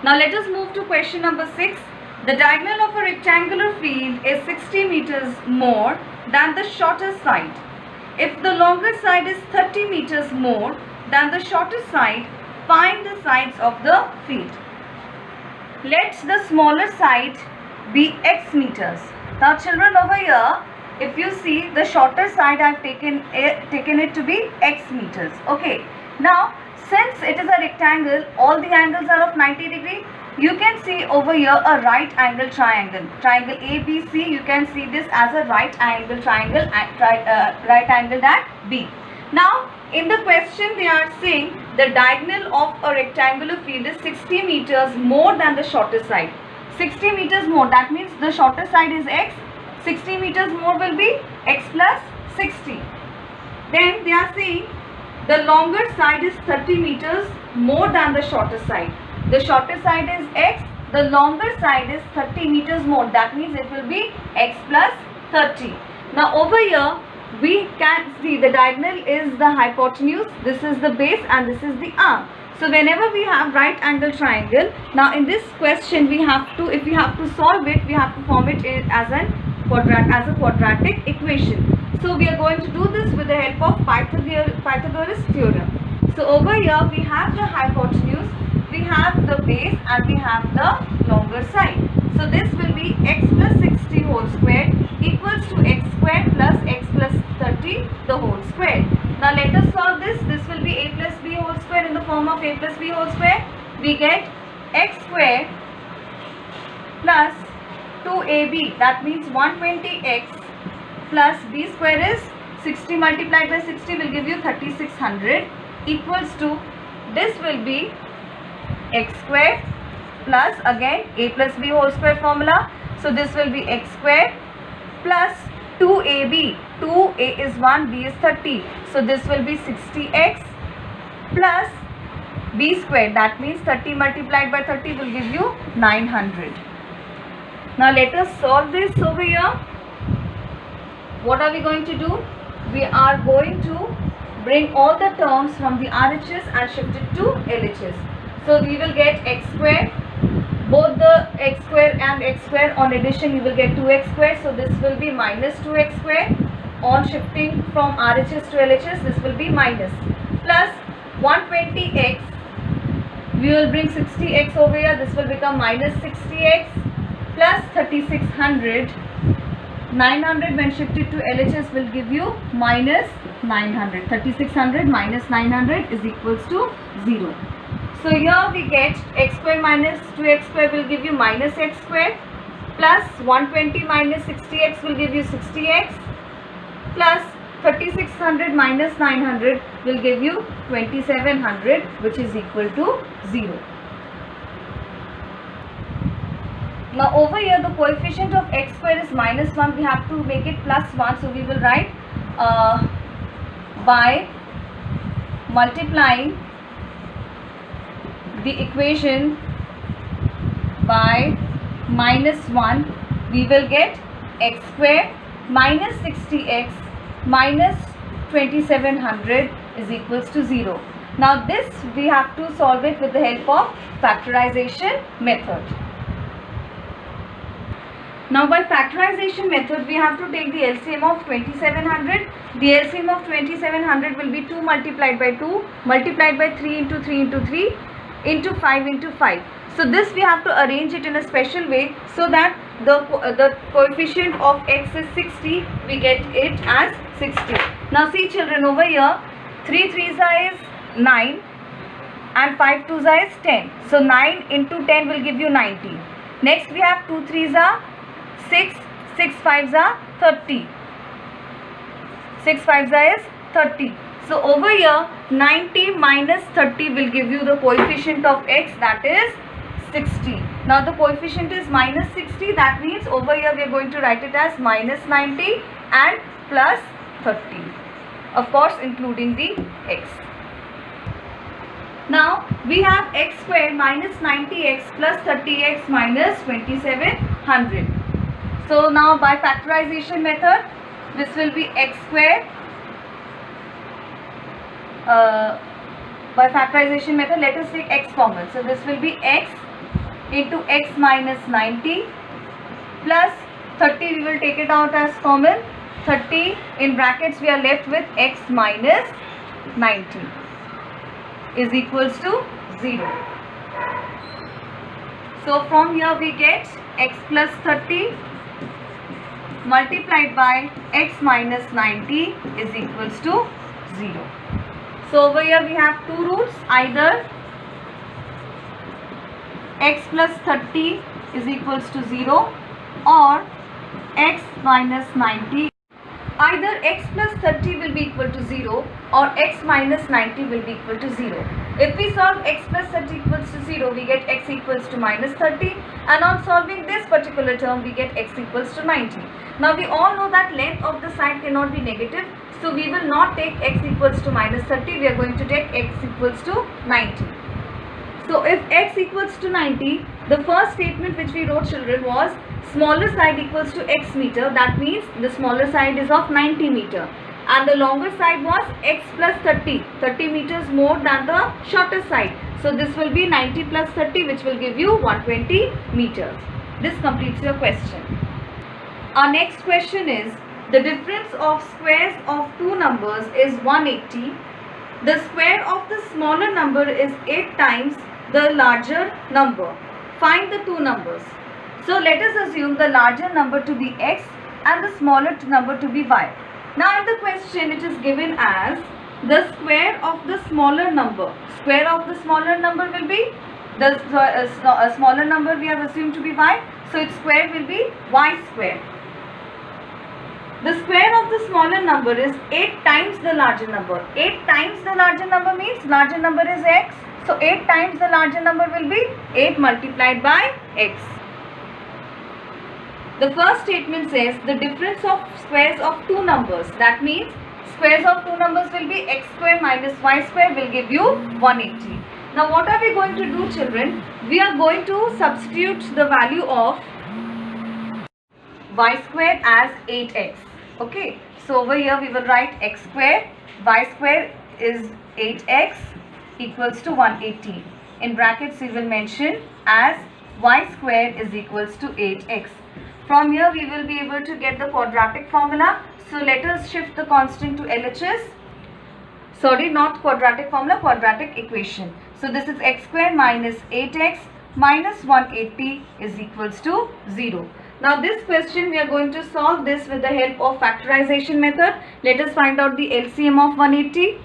Now let us move to question number 6. The diagonal of a rectangular field is 60 meters more than the shorter side. If the longer side is 30 meters more than the shorter side, find the sides of the field. Let the smaller side be x meters. Now children, over here, if you see the shorter side, I have taken it to be x meters. Okay. Now since it is a rectangle, all the angles are of 90 degree. You can see over here a right angle triangle. Triangle ABC, you can see this as a right angle triangle, right angle at B. Now in the question they are saying the diagonal of a rectangular field is 60 meters more than the shorter side. 60 meters more, that means the shorter side is x. 60 meters more will be x plus 60. Then they are saying the longer side is 30 meters more than the shorter side. The shorter side is x, the longer side is 30 meters more. That means it will be x plus 30. Now over here we can see the diagonal is the hypotenuse, this is the base and this is the arm. So whenever we have right angle triangle, now in this question we have to, if we have to solve it, we have to form it as a quadratic equation. So we are going to do this with the help of Pythagoras theorem. So over here we have the hypotenuse, we have the base and we have the longer side. So this will be x plus 60 whole square equals to x square plus x plus 30 the whole square. Now let us solve this. This will be a plus b whole square in the form of a plus b whole square. We get x square plus 2ab, that means 120x plus b square is 60 multiplied by 60 will give you 3600 equals to, this will be x square plus again a plus b whole square formula. So this will be x square plus 2ab, 2a is 1, b is 30. So this will be 60x plus b square, that means 30 multiplied by 30 will give you 900. Now let us solve this over here. What are we going to do? We are going to bring all the terms from the RHS and shift it to LHS. So we will get x square, both the x square and x square on addition you will get 2x square. So this will be minus 2x square. On shifting from RHS to LHS, this will be minus, plus 120x, we will bring 60x over here, this will become minus 60x plus 3600. 900 when shifted to LHS will give you minus 900. 3600 minus 900 is equals to 0. So here we get x square minus 2x square will give you minus x square, plus 120 minus 60x will give you 60x, plus 3600 minus 900 will give you 2700, which is equal to 0. Now over here the coefficient of x square is minus 1, we have to make it plus 1. So we will write by multiplying the equation by minus 1, we will get x square minus 60x minus 2700 is equals to 0. Now this we have to solve it with the help of factorization method. Now by factorization method we have to take the LCM of 2700. The LCM of 2700 will be 2 multiplied by 2 multiplied by 3 into 3 into 3 into 5 into 5. So this we have to arrange it in a special way so that the coefficient of x is 60, we get it as 60. Now see children, over here 3 3s is 9 and 5 2s is 10. So 9 into 10 will give you 90. Next we have 2 3s are 6, 6 5s are 30. 6 5s is 30. So over here 90 minus 30 will give you the coefficient of x, that is 60. Now the coefficient is minus 60, that means over here we are going to write it as minus 90 and plus 30. Of course including the x. Now we have x square minus 90x plus 30x minus 2700. So now by factorization method, this will be x square. By factorization method, let us take x common. So this will be x into x minus 90 plus 30, we will take it out as common. 30 in brackets, we are left with x minus 90 is equals to 0. So from here we get x plus 30 multiplied by x minus 90 is equals to 0. So over here we have two roots, either x plus 30 is equals to 0 or x minus 90. Either x plus 30 will be equal to 0 or x minus 90 will be equal to 0. If we solve x plus 30 equals to 0, we get x equals to minus 30, and on solving this particular term, we get x equals to 90. Now we all know that length of the side cannot be negative, so we will not take x equals to minus 30, we are going to take x equals to 90. So if x equals to 90, the first statement which we wrote, children, was smaller side equals to x meter. That means the smaller side is of 90 meter. And the longer side was x plus 30. 30 meters more than the shorter side. So this will be 90 plus 30, which will give you 120 meters. This completes your question. Our next question is, the difference of squares of two numbers is 180. The square of the smaller number is 8 times the larger number. Find the two numbers. So let us assume the larger number to be x and the smaller number to be y. Now in the question it is given as the square of the smaller number. Square of the smaller number will be the smaller number we have assumed to be y. So its square will be y square. The square of the smaller number is 8 times the larger number. 8 times the larger number means larger number is x. So 8 times the larger number will be 8 multiplied by x. The first statement says the difference of squares of two numbers. That means squares of two numbers will be x square minus y square will give you 180. Now what are we going to do, children? We are going to substitute the value of y square as 8x. Okay. So over here we will write x square. Y square is 8x equals to 180. In brackets we will mention as y square is equals to 8x. From here we will be able to get the quadratic formula. So let us shift the constant to LHS. Sorry, not quadratic formula, quadratic equation. So this is x square minus 8x minus 180 is equals to 0. Now this question we are going to solve this with the help of factorization method. Let us find out the LCM of 180.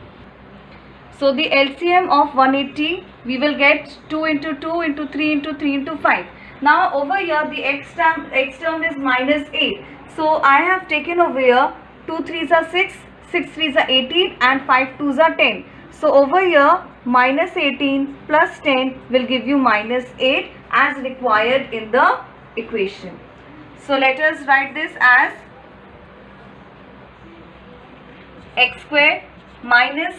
So the LCM of 180 we will get 2 into 2 into 3 into 3 into 5. Now over here the x term is minus 8. So I have taken over here 2 3s are 6, 6 3s are 18 and 5 2s are 10. So over here minus 18 plus 10 will give you minus 8 as required in the equation. So let us write this as x square minus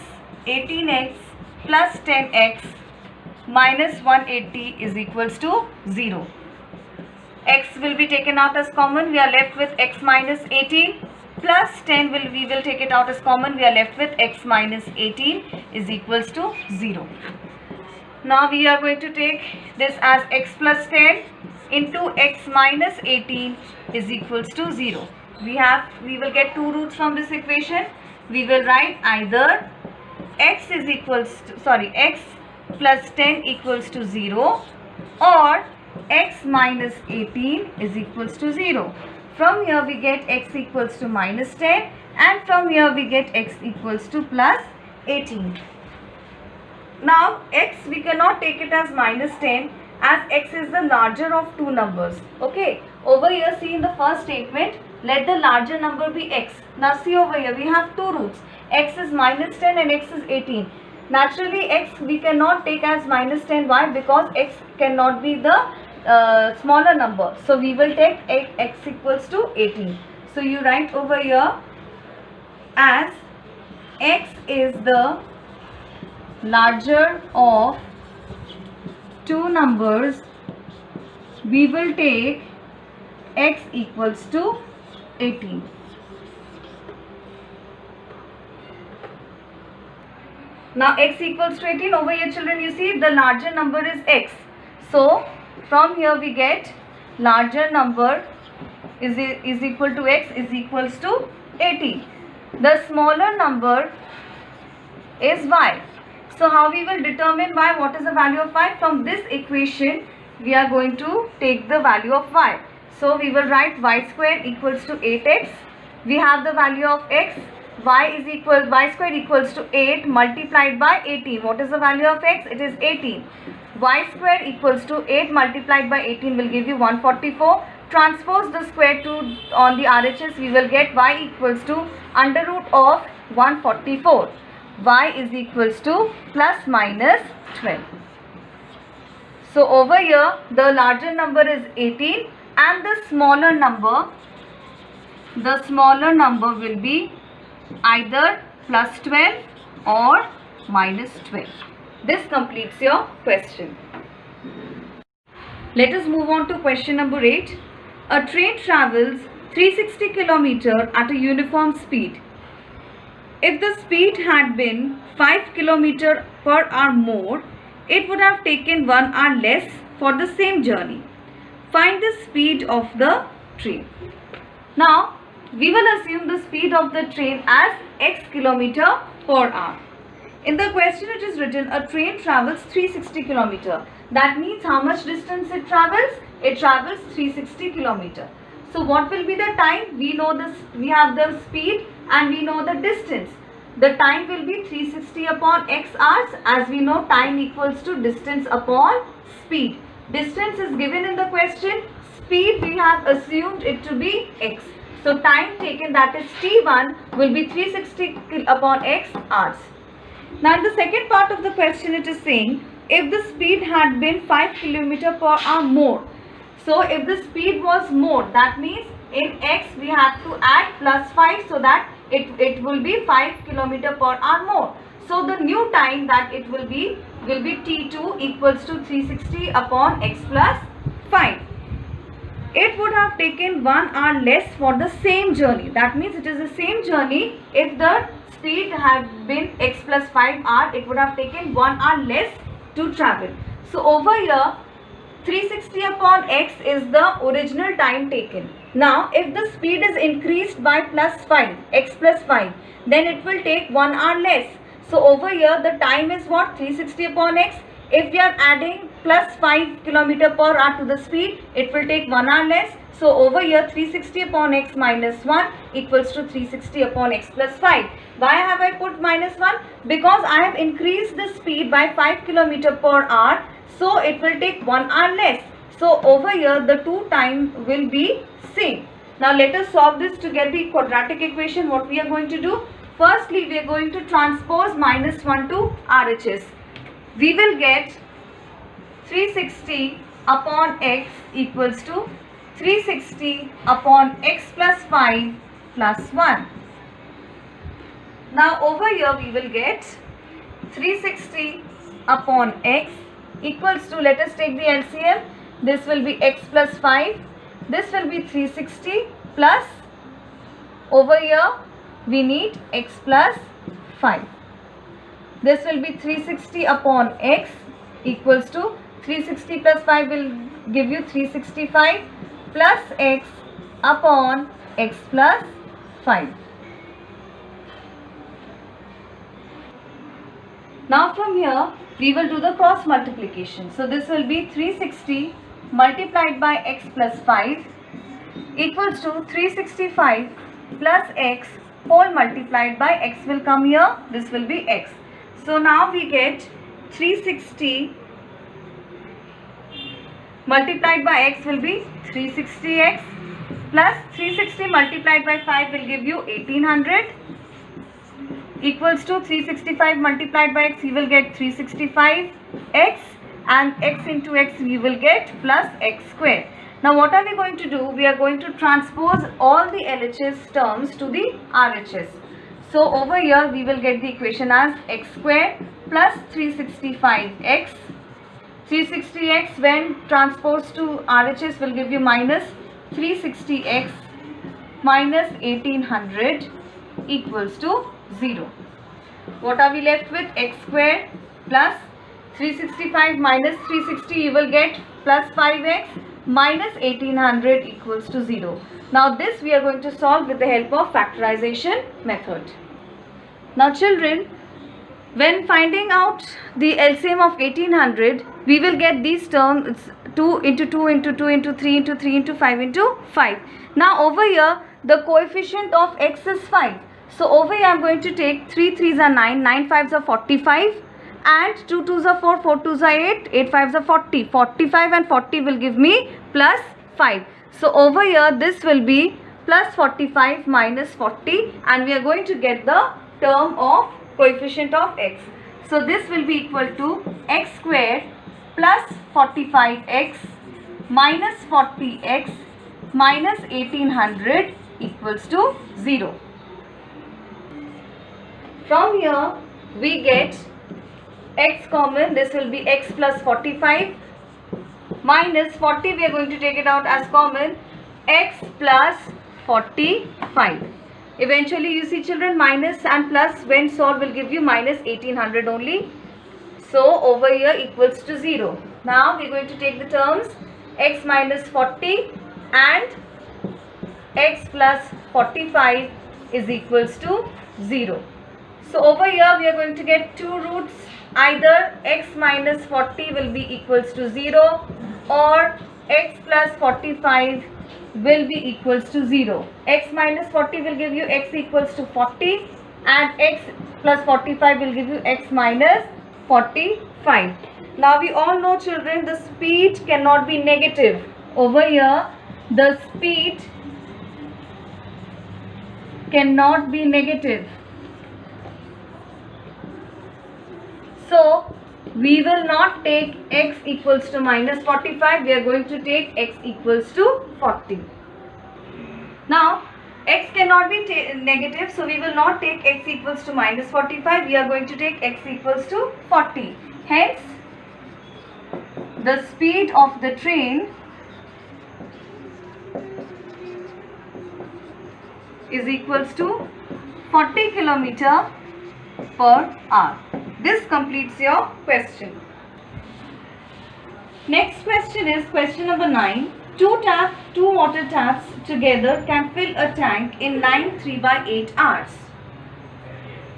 18x plus 10x minus 180 is equals to 0. X will be taken out as common. We are left with x minus 18 plus 10 we will take it out as common. We are left with x minus 18 is equals to 0. Now we are going to take this as x plus 10 into x minus 18 is equals to 0. We will get two roots from this equation. We will write either x plus 10 equals to 0 or x minus 18 is equals to 0. From here we get x equals to minus 10 and from here we get x equals to plus 18. Now x we cannot take it as minus 10 as x is the larger of two numbers. Okay, over here see in the first statement, let the larger number be x. Now see over here we have two roots, x is minus 10 and x is 18. Naturally x we cannot take as minus 10. Why? Because x cannot be the smaller number. So we will take x equals to 18. So you write over here as x is the larger of two numbers, we will take x equals to 18. Now x equals to 18. Over here children, you see the larger number is x. So From here we get larger number is equal to x is equals to 18. The smaller number is y. So how we will determine y? What is the value of y? From this equation we are going to take the value of y. So we will write y square equals to 8x. We have the value of x. Y square equals to 8 multiplied by 18. What is the value of x? It is 18. Y square equals to 8 multiplied by 18 will give you 144. Transpose the square to on the RHS, we will get y equals to under root of 144. Y is equals to plus minus 12. So over here the larger number is 18 and the smaller number will be either plus 12 or minus 12. This completes your question. Let us move on to question number 8. A train travels 360 km at a uniform speed. If the speed had been 5 km per hour more, it would have taken 1 hour less for the same journey. Find the speed of the train. Now, we will assume the speed of the train as x km per hour. In the question it is written a train travels 360 km. That means how much distance it travels? It travels 360 km. So what will be the time? We know this. We have the speed and we know the distance. The time will be 360 upon x hours. As we know, time equals to distance upon speed. Distance is given in the question. Speed we have assumed it to be x. So time taken, that is t1, will be 360 upon x hours. Now in the second part of the question it is saying if the speed had been 5 km per hour more. So if the speed was more, that means in x we have to add plus 5 so that it will be 5 km per hour more. So the new time that it will be t2 equals to 360 upon x plus 5. It would have taken 1 hour less for the same journey. That means it is the same journey. If the speed had been x plus 5 hour, it would have taken 1 hour less to travel. So over here 360 upon x is the original time taken. Now if the speed is increased by plus 5, x plus 5, then it will take 1 hour less. So over here the time is what? 360 upon x. If we are adding plus 5 km per hour to the speed, it will take 1 hour less. So over here 360 upon x minus 1 equals to 360 upon x plus 5. Why have I put minus 1? Because I have increased the speed by 5 km per hour. So it will take 1 hour less. So over here the two time will be same. Now let us solve this to get the quadratic equation. What we are going to do? Firstly we are going to transpose minus 1 to RHS. We will get 360 upon x equals to 360 upon x plus 5 plus 1. Now over here we will get 360 upon x equals to, let us take the LCM, this will be x plus 5, this will be 360 plus, over here we need x plus 5. This will be 360 upon x equals to 360 plus 5 will give you 365 plus x upon x plus 5. Now from here we will do the cross multiplication. So this will be 360 multiplied by x plus 5 equals to 365 plus x whole multiplied by x will come here. This will be x. So now we get 360 multiplied by x will be 360x plus 360 multiplied by 5 will give you 1800 equals to 365 multiplied by x, you will get 365x, and x into x we will get plus x square. Now what are we going to do? We are going to transpose all the LHS terms to the RHS. So over here we will get the equation as x square plus 365x. 360x when transposed to RHS will give you minus 360x minus 1800 equals to 0. What are we left with? X square plus 365 minus 360, you will get plus 5x minus 1800 equals to 0. Now this we are going to solve with the help of factorization method. Now children, when finding out the LCM of 1800, we will get these terms 2 into 2 into 2 into 3 into 3 into 5 into 5. Now over here the coefficient of x is 5. So over here I am going to take 3 3s are 9, 9 5s are 45 and 2 2s are 4, 4 2s are 8, 8 5s are 40. 45 and 40 will give me plus 5. So over here this will be plus 45 minus 40 and we are going to get the term of coefficient of x. So this will be equal to x squared plus 45x minus 40x minus 1800 equals to 0. From here we get x common. This will be x plus 45 minus 40, we are going to take it out as common, x plus 45. Eventually you see children, minus and plus when solved will give you minus 1800 only. So over here equals to 0. Now we are going to take the terms x minus 40 and x plus 45 is equals to 0. So over here we are going to get two roots. Either x minus 40 will be equals to 0 or x plus 45 will be equals to 0. X minus 40 will give you x equals to 40 and x plus 45 will give you x minus 45. Now we all know children, the speed cannot be negative. Over here the speed cannot be negative. So we will not take x equals to minus 45, we are going to take x equals to 40. Now x cannot be negative, so we will not take x equals to minus 45, we are going to take x equals to 40. Hence the speed of the train is equals to 40 km per hour. This completes your question. Next question is question number 9. Two water taps together can fill a tank in 9 3/8 hours.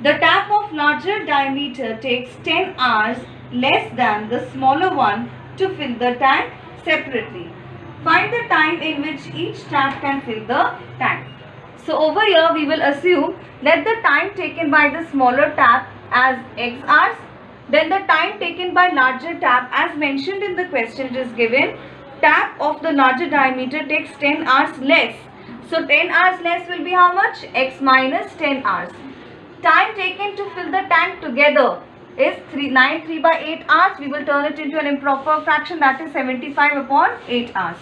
The tap of larger diameter takes 10 hours less than the smaller one to fill the tank separately. Find the time in which each tap can fill the tank. So over here we will assume, let the time taken by the smaller tap as x hours, then the time taken by larger tap as mentioned in the question it is given, tap of the larger diameter takes 10 hours less. So 10 hours less will be how much? X minus 10 hours. Time taken to fill the tank together is 9 3/8 hours. We will turn it into an improper fraction, that is 75 upon 8 hours.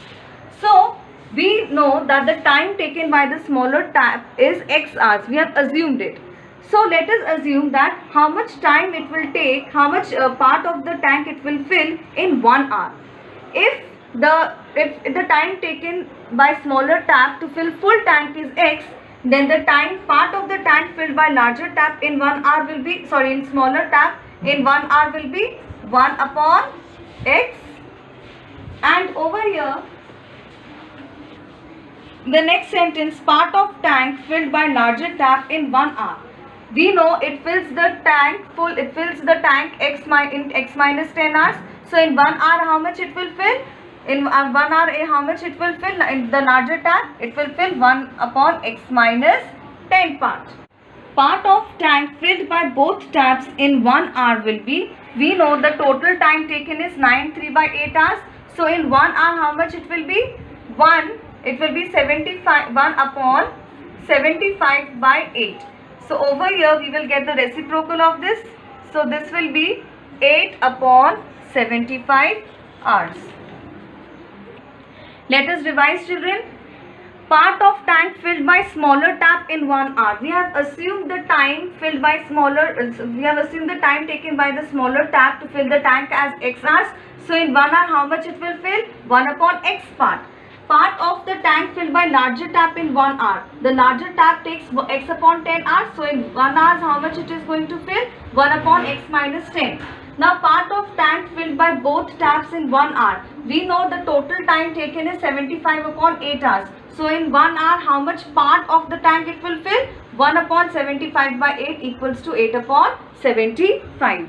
So we know that the time taken by the smaller tap is x hours. We have assumed it. So let us assume that how much time it will take, how much part of the tank it will fill in 1 hour. If the time taken by smaller tap to fill full tank is x, then the time part of the tank filled by larger tap in 1 hour will be, in smaller tap in 1 hour will be 1 upon x. And over here the next sentence, part of tank filled by larger tap in 1 hour. We know it fills the tank full, it fills the tank in x minus 10 hours. So in 1 hour how much it will fill? In 1 hour how much it will fill? In the larger tap it will fill 1 upon x minus 10 part. Part of tank filled by both taps in 1 hour will be, we know the total time taken is 9 3/8 hours. So in 1 hour how much it will be? 1, it will be 1 upon 75/8. So over here we will get the reciprocal of this. So this will be 8 upon 75 hours. Let us revise children. Part of tank filled by smaller tap in 1 hour. We have assumed the time filled by we have assumed the time taken by the smaller tap to fill the tank as x hours. So in 1 hour how much it will fill? 1 upon x part. Part of the tank filled by larger tap in 1 hour. The larger tap takes x upon 10 hours. So in 1 hour how much it is going to fill? 1 upon x minus 10. Now part of tank filled by both taps in 1 hour. We know the total time taken is 75 upon 8 hours. So in 1 hour, how much part of the tank it will fill? 1 upon 75 by 8 equals to 8 upon 75.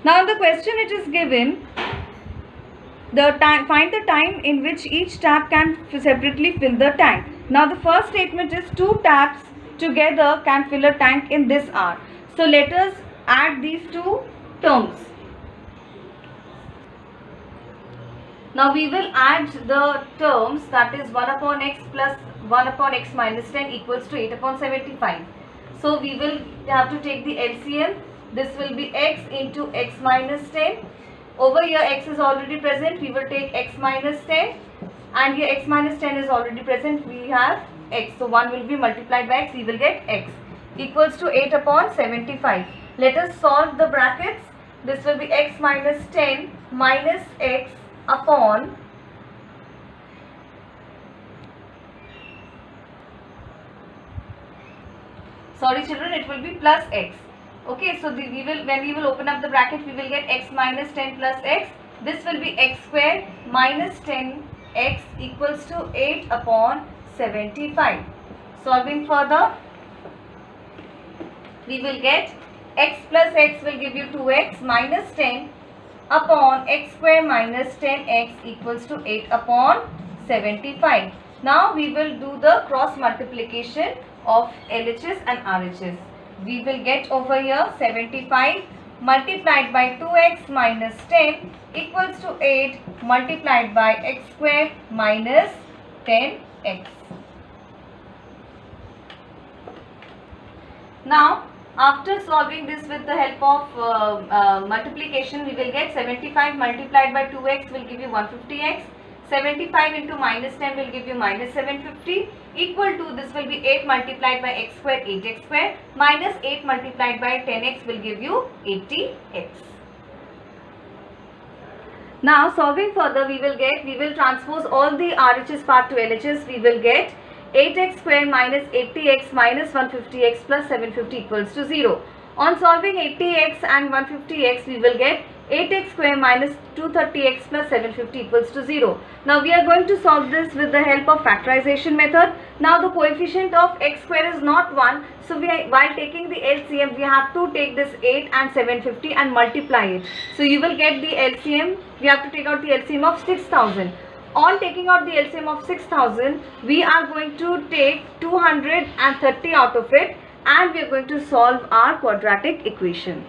Now in the question it is given, find the time in which each tap can separately fill the tank. Now the first statement is 2 taps together can fill a tank in this hour. So let us add these two terms. Now we will add the terms, that is 1 upon x plus 1 upon x minus 10 equals to 8 upon 75. So we will have to take the LCM. This will be x into x minus 10. Over here x is already present, we will take x minus 10, and here x minus 10 is already present, we have x. So 1 will be multiplied by x, we will get x equals to 8 upon 75. Let us solve the brackets. This will be x minus 10 minus x upon it will be plus x. Okay, so when we will open up the bracket, we will get x minus 10 plus x. This will be x square minus 10x equals to 8 upon 75. Solving further, we will get x plus x will give you 2x minus 10 upon x square minus 10x equals to 8 upon 75. Now we will do the cross multiplication of LHS and RHS. We will get over here 75 multiplied by 2x minus 10 equals to 8 multiplied by x square minus 10x. Now after solving this with the help of multiplication, we will get 75 multiplied by 2x will give you 150x. 75 into minus 10 will give you minus 750 equal to, this will be 8 multiplied by x square, 8x square, minus 8 multiplied by 10x will give you 80x. Now solving further, we will transpose all the RHS part to LHS. We will get 8x square minus 80x minus 150x plus 750 equals to 0. On solving 80x and 150x, we will get 8x square minus 230x plus 750 equals to 0. Now we are going to solve this with the help of factorization method. Now the coefficient of x square is not 1. So while taking the LCM, we have to take this 8 and 750 and multiply it. So you will get the LCM, we have to take out the LCM of 6000. On taking out the LCM of 6000, we are going to take 230 out of it and we are going to solve our quadratic equation.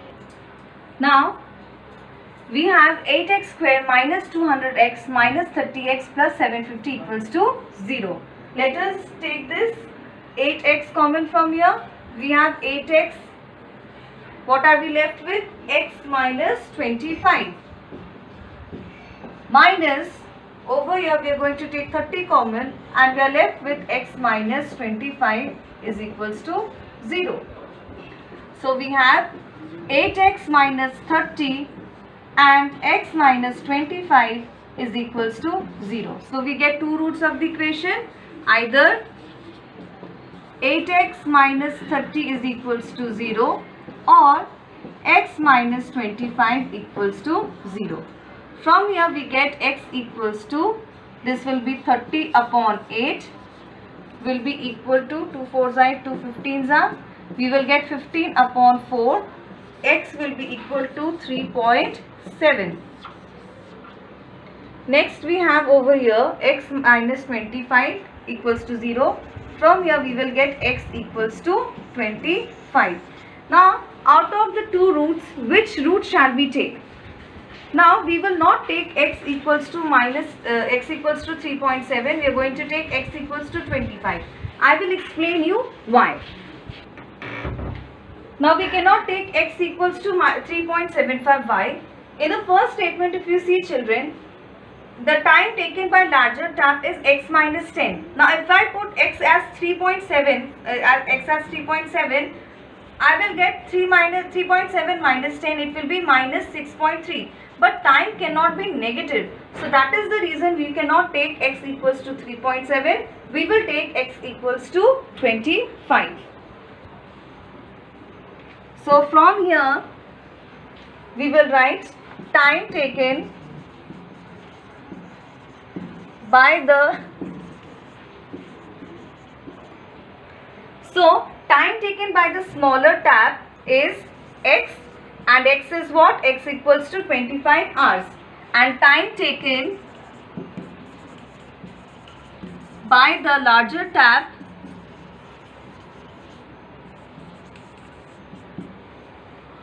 Now we have 8x square minus 200x minus 30x plus 750 equals to 0. Let us take this 8x common from here. We have 8x. What are we left with? X minus 25. Minus, over here we are going to take 30 common and we are left with x minus 25 is equals to 0. So we have 8x minus 30 and x minus 25 is equals to 0. So we get two roots of the equation, either 8x minus 30 is equals to 0 or x minus 25 equals to 0. From here we get x equals to, this will be 30 upon 8 will be equal to 2 4s are 2 15s are. We will get 15 upon 4. X will be equal to 3.7. Next we have over here x minus 25 equals to 0. From here we will get x equals to 25. Now out of the two roots, which root shall we take? Now we will not take x equals to 3.7. We are going to take x equals to 25. I will explain you why. Now we cannot take x equals to 3.75. Why? In the first statement, if you see children, the time taken by larger tap is x minus 10. Now if I put x as 3.7, I will get 3.7 minus 10, it will be minus 6.3. But time cannot be negative. So that is the reason we cannot take x equals to 3.7. We will take x equals to 25. So from here, we will write time taken by the, so time taken by the smaller tab is x, and x is what? X equals to 25 hours, and time taken by the larger tab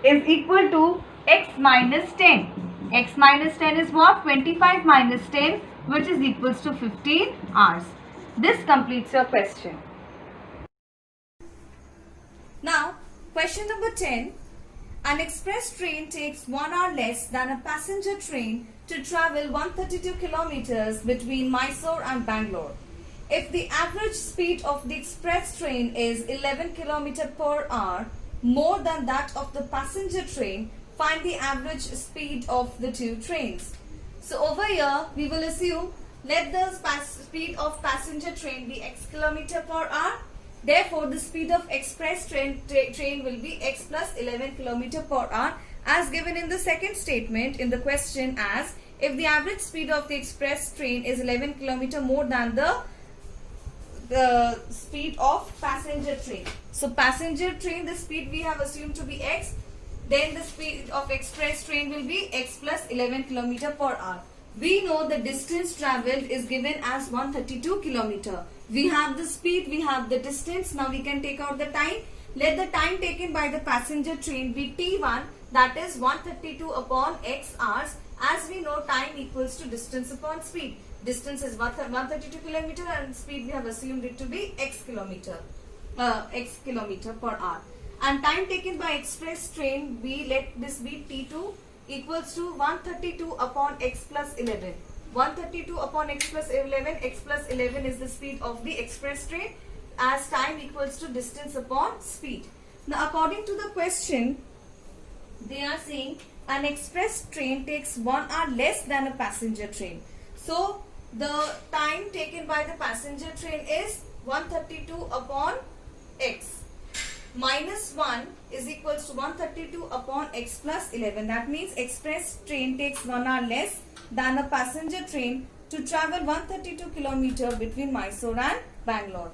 is equal to x minus 10. X minus 10 is what? 25 minus 10, which is equals to 15 hours. This completes your question. Now, question number 10. An express train takes 1 hour less than a passenger train to travel 132 kilometers between Mysore and Bangalore. If the average speed of the express train is 11 km per hour, more than that of the passenger train, find the average speed of the two trains. So over here, we will assume, let the speed of passenger train be x km per hour. Therefore, the speed of express train will be x plus 11 km per hour, as given in the second statement in the question as, if the average speed of the express train is 11 km more than the speed of passenger train. So passenger train, the speed we have assumed to be x, then the speed of express train will be x plus 11 km per hour. We know the distance travelled is given as 132 km. We have the speed, we have the distance. Now we can take out the time. Let the time taken by the passenger train be t1, that is 132 upon x hours. As we know, time equals to distance upon speed. Distance is 132 km and speed we have assumed it to be x km per hour. And time taken by express train, we let this be t2 equals to 132 upon x plus 11. 132 upon x plus 11, x plus 11 is the speed of the express train, as time equals to distance upon speed. Now according to the question, they are saying an express train takes 1 hour less than a passenger train. So the time taken by the passenger train is 132 upon x. Minus 1 is equals to 132 upon x plus 11. That means express train takes 1 hour less than a passenger train to travel 132 km between Mysore and Bangalore.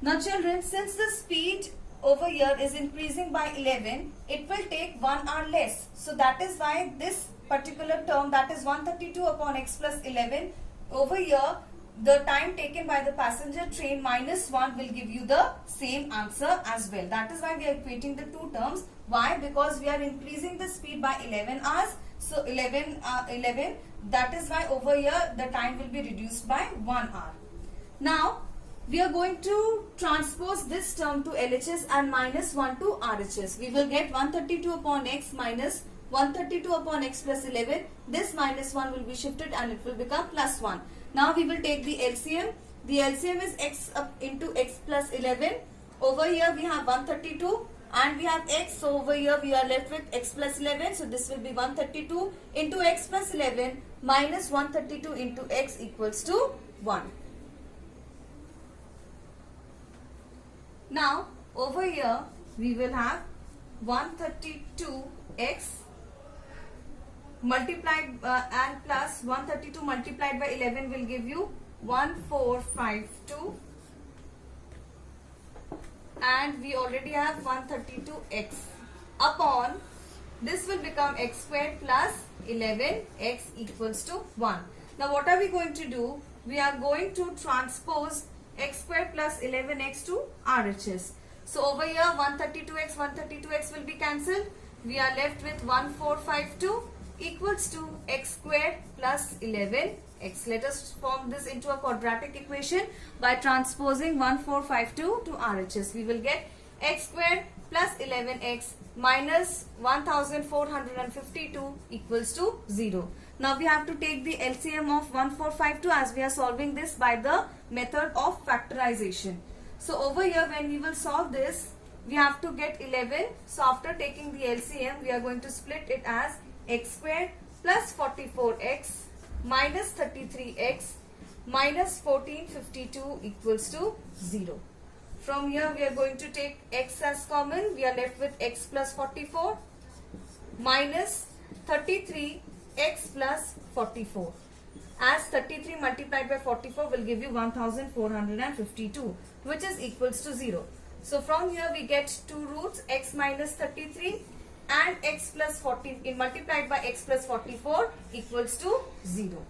Now children, since the speed over here is increasing by 11, it will take 1 hour less. So that is why this particular term, that is 132 upon x plus 11, over here the time taken by the passenger train minus 1 will give you the same answer as well. That is why we are equating the two terms. Why? Because we are increasing the speed by 11 hours. So 11, that is why over here the time will be reduced by 1 hour. Now we are going to transpose this term to LHS and minus 1 to RHS. We will get 132 upon x minus 132 upon x plus 11. This minus 1 will be shifted and it will become plus 1. Now we will take the LCM. The LCM is x up into x plus 11. Over here we have 132 and we have x. So over here we are left with x plus 11. So this will be 132 into x plus 11 minus 132 into x equals to 1. Now over here we will have 132x multiplied and plus 132 multiplied by 11 will give you 1452, and we already have 132x upon, this will become x squared plus 11x equals to 1. Now what are we going to do? We are going to transpose x squared plus 11x to RHS. So over here 132x will be cancelled. We are left with 1452 equals to x squared plus 11x. Let us form this into a quadratic equation by transposing 1452 to RHS. We will get x squared plus 11x minus 1452 equals to 0. Now we have to take the LCM of 1452 as we are solving this by the method of factorization. So over here when we will solve this, we have to get 11. So after taking the LCM, we are going to split it as x squared plus 44x minus 33x minus 1452 equals to 0. From here we are going to take x as common. We are left with x plus 44 minus 33 x plus 44. As 33 multiplied by 44 will give you 1452, which is equals to 0. So from here we get two roots, x minus 33 and x plus 40 multiplied by x plus 44 equals to 0.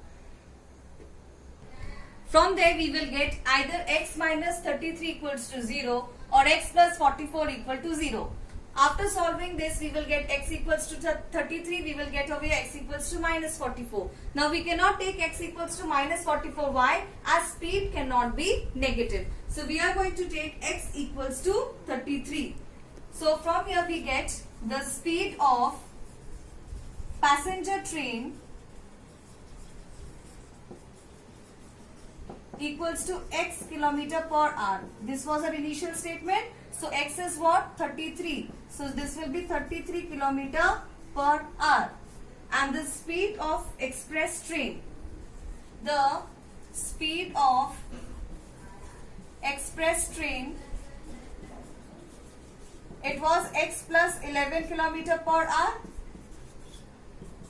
From there we will get either x minus 33 equals to 0 or x plus 44 equal to 0. After solving this, we will get x equals to 33, we will get over here x equals to minus 44. Now we cannot take x equals to minus 44. Why? As speed cannot be negative. So we are going to take x equals to 33. So from here we get the speed of passenger train equals to x kilometer per hour. This was our initial statement. So x is what? 33. So this will be 33 kilometer per hour. And the speed of express train. The speed of express train, it was x plus 11 kilometer per hour.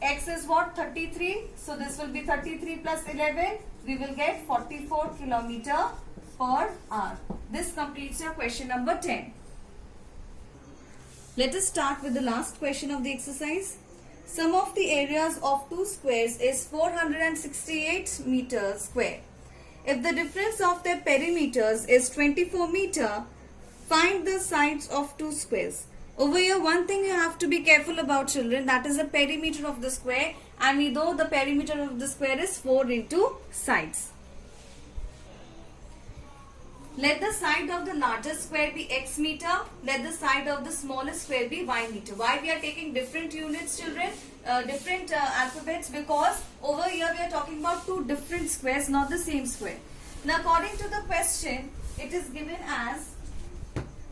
X is what? 33. So this will be 33 plus 11. We will get 44 kilometer per hour. This completes your question number 10. Let us start with the last question of the exercise. Sum of the areas of two squares is 468 meters square. If the difference of their perimeters is 24 meter, find the sides of two squares. Over here, one thing you have to be careful about, children, that is the perimeter of the square, and we know the perimeter of the square is 4 into sides. Let the side of the largest square be x meter. Let the side of the smallest square be y meter. Why we are taking different units, children? Different alphabets, because over here we are talking about two different squares, not the same square. Now according to the question, it is given as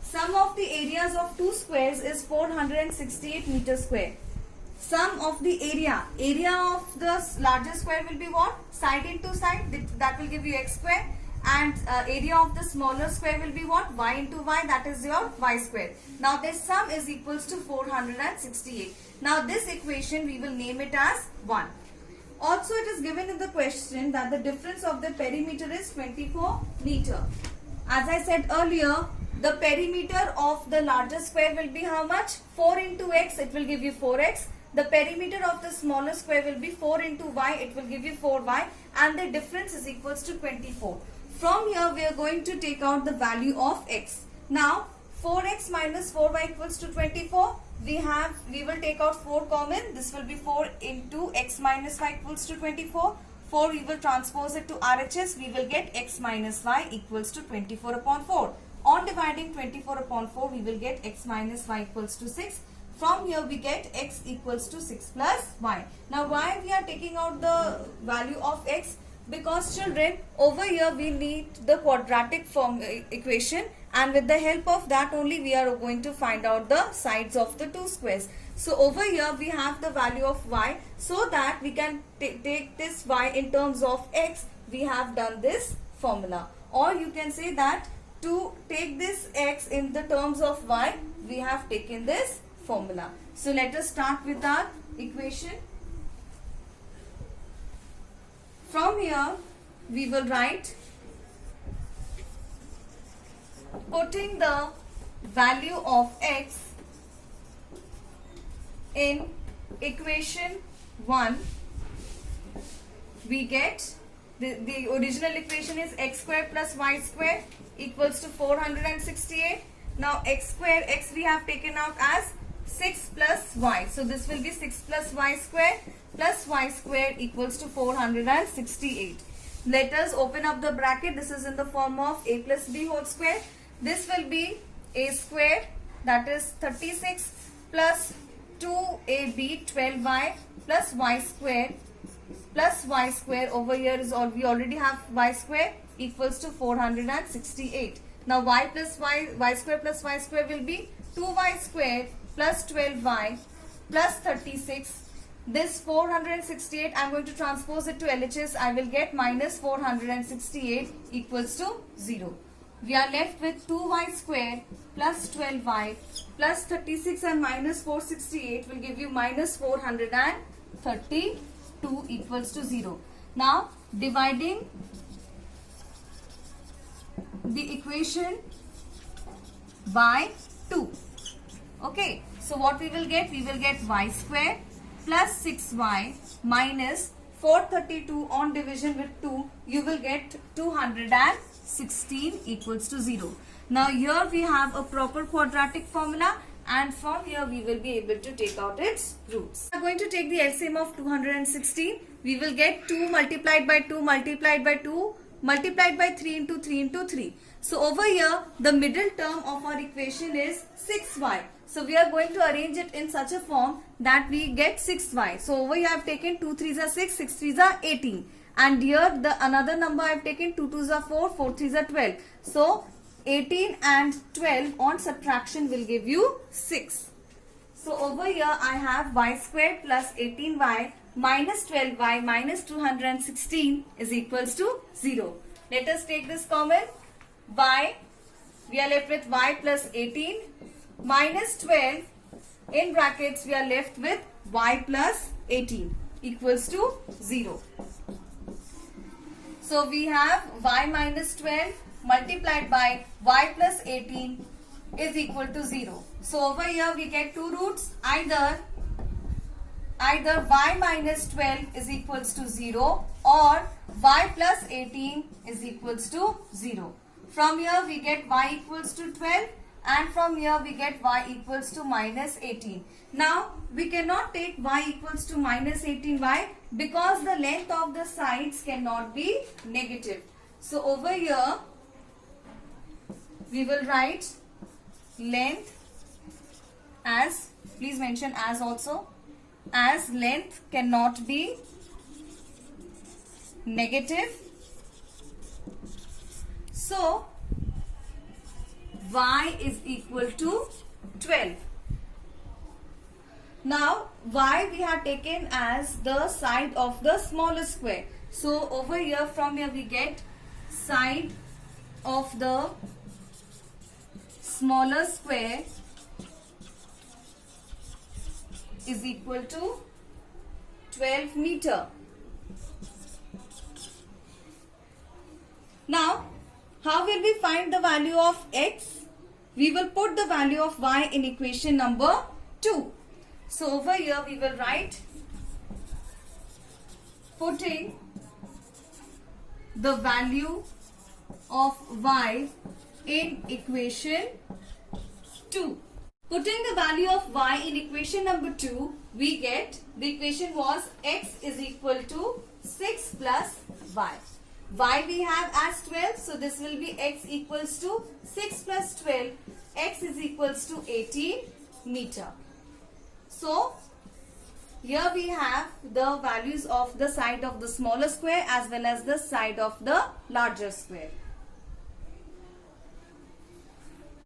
sum of the areas of two squares is 468 meters square. Sum of the area of the largest square will be what? Side into side, that will give you x square. And area of the smaller square will be what? Y into y, that is your y square. Now this sum is equals to 468. Now this equation we will name it as 1. Also it is given in the question that the difference of the perimeter is 24 meter. As I said earlier, the perimeter of the largest square will be how much? 4 into x, it will give you 4x. The perimeter of the smaller square will be 4 into y, it will give you 4y, and the difference is equals to 24. From here we are going to take out the value of x. Now 4x minus 4y equals to 24. We will take out 4 common. This will be 4 into x minus y equals to 24. 4 we will transpose it to RHS. We will get x minus y equals to 24 upon 4. On dividing 24 upon 4, we will get x minus y equals to 6. From here we get x equals to 6 plus y. Now why we are taking out the value of x? Because children, over here we need the quadratic form equation, and with the help of that only we are going to find out the sides of the two squares. So over here we have the value of y, so that we can take this y in terms of x. We have done this formula, or you can say that to take this x in the terms of y, we have taken this formula. So let us start with our equation. From here we will write, putting the value of x in equation 1, we get the original equation is x square plus y square equals to 468. Now x square, x we have taken out as 6 plus y. So this will be 6 plus y square plus y square equals to 468. Let us open up the bracket. This is in the form of a plus b whole square. This will be a square, that is 36 plus 2ab 12y plus y square plus y square. Over here is all, we already have y square equals to 468. Now y square plus y square will be 2y square plus 12y plus 36. This 468 I am going to transpose it to LHS. I will get minus 468 equals to 0. we are left with 2y square plus 12y plus 36 and minus 468 will give you minus 432 equals to 0. Now dividing the equation by 2. Okay, so what we will get? We will get y square plus 6y minus 432 on division with 2. You will get 216 equals to 0. Now here we have a proper quadratic formula, and from here we will be able to take out its roots. We are going to take the LCM of 216. We will get 2 multiplied by 2 multiplied by 2 multiplied by 3 into 3 into 3. So over here the middle term of our equation is 6y. So we are going to arrange it in such a form that we get 6y. So over here I have taken 2 3s are 6, 6 3s are 18. And here the another number I have taken 2 2s are 4, 4 3s are 12. So 18 and 12 on subtraction will give you 6. So over here I have y squared plus 18y minus 12y minus 216 is equals to 0. Let us take this common. Y, we are left with y plus 18 minus 12, in brackets we are left with y plus 18 equals to 0. So we have y minus 12 multiplied by y plus 18 is equal to 0. So over here we get two roots, either y minus 12 is equals to 0 or y plus 18 is equals to 0. From here we get y equals to 12 and from here we get y equals to minus 18. Now we cannot take y equals to minus 18. Why? Because the length of the sides cannot be negative. So over here we will write length as, please mention as also, as length cannot be negative. So y is equal to 12. Now y we have taken as the side of the smaller square. So over here, from here we get side of the smaller square is equal to 12 meter. Now how will we find the value of x? We will put the value of y in equation number 2. So over here we will write, putting the value of y in equation 2. Putting the value of y in equation number 2, we get, the equation was x is equal to 6 plus y. Y we have as 12, so this will be x equals to 6 plus 12, x is equals to 18 meter. So here we have the values of the side of the smaller square as well as the side of the larger square.